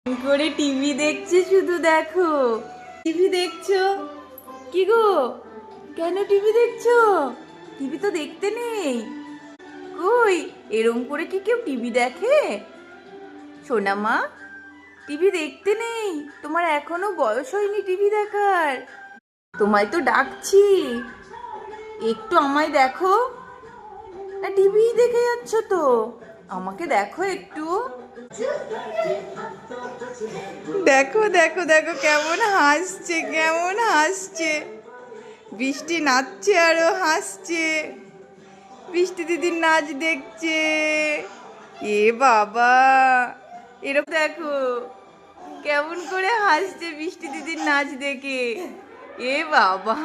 করে টিভি দেখছে, শুধু দেখো। টিভি দেখছো? কি গো, কেন টিভি দেখছো? টিভি তো দেখতে নেই। কই, এরম করে কি কেউ টিভি দেখে? সোনা মা, টিভি দেখতে নেই। তোমার এখনো বয়স হয়নি টিভি দেখার। তোমায় তো ডাকছি, একটু আমায় দেখো। না, টিভি দেখে যাচ্ছ তো, আমাকে দেখো একটু। দেখো দেখো দেখো কেমন হাসছে, কেমন হাসছে। বৃষ্টি নাচছে আরো হাসছে। বৃষ্টি দিদির নাচ দেখছে। এ বাবা, এরকম দেখো কেমন করে হাসছে বৃষ্টি দিদির নাচ দেখে। এ বাবা,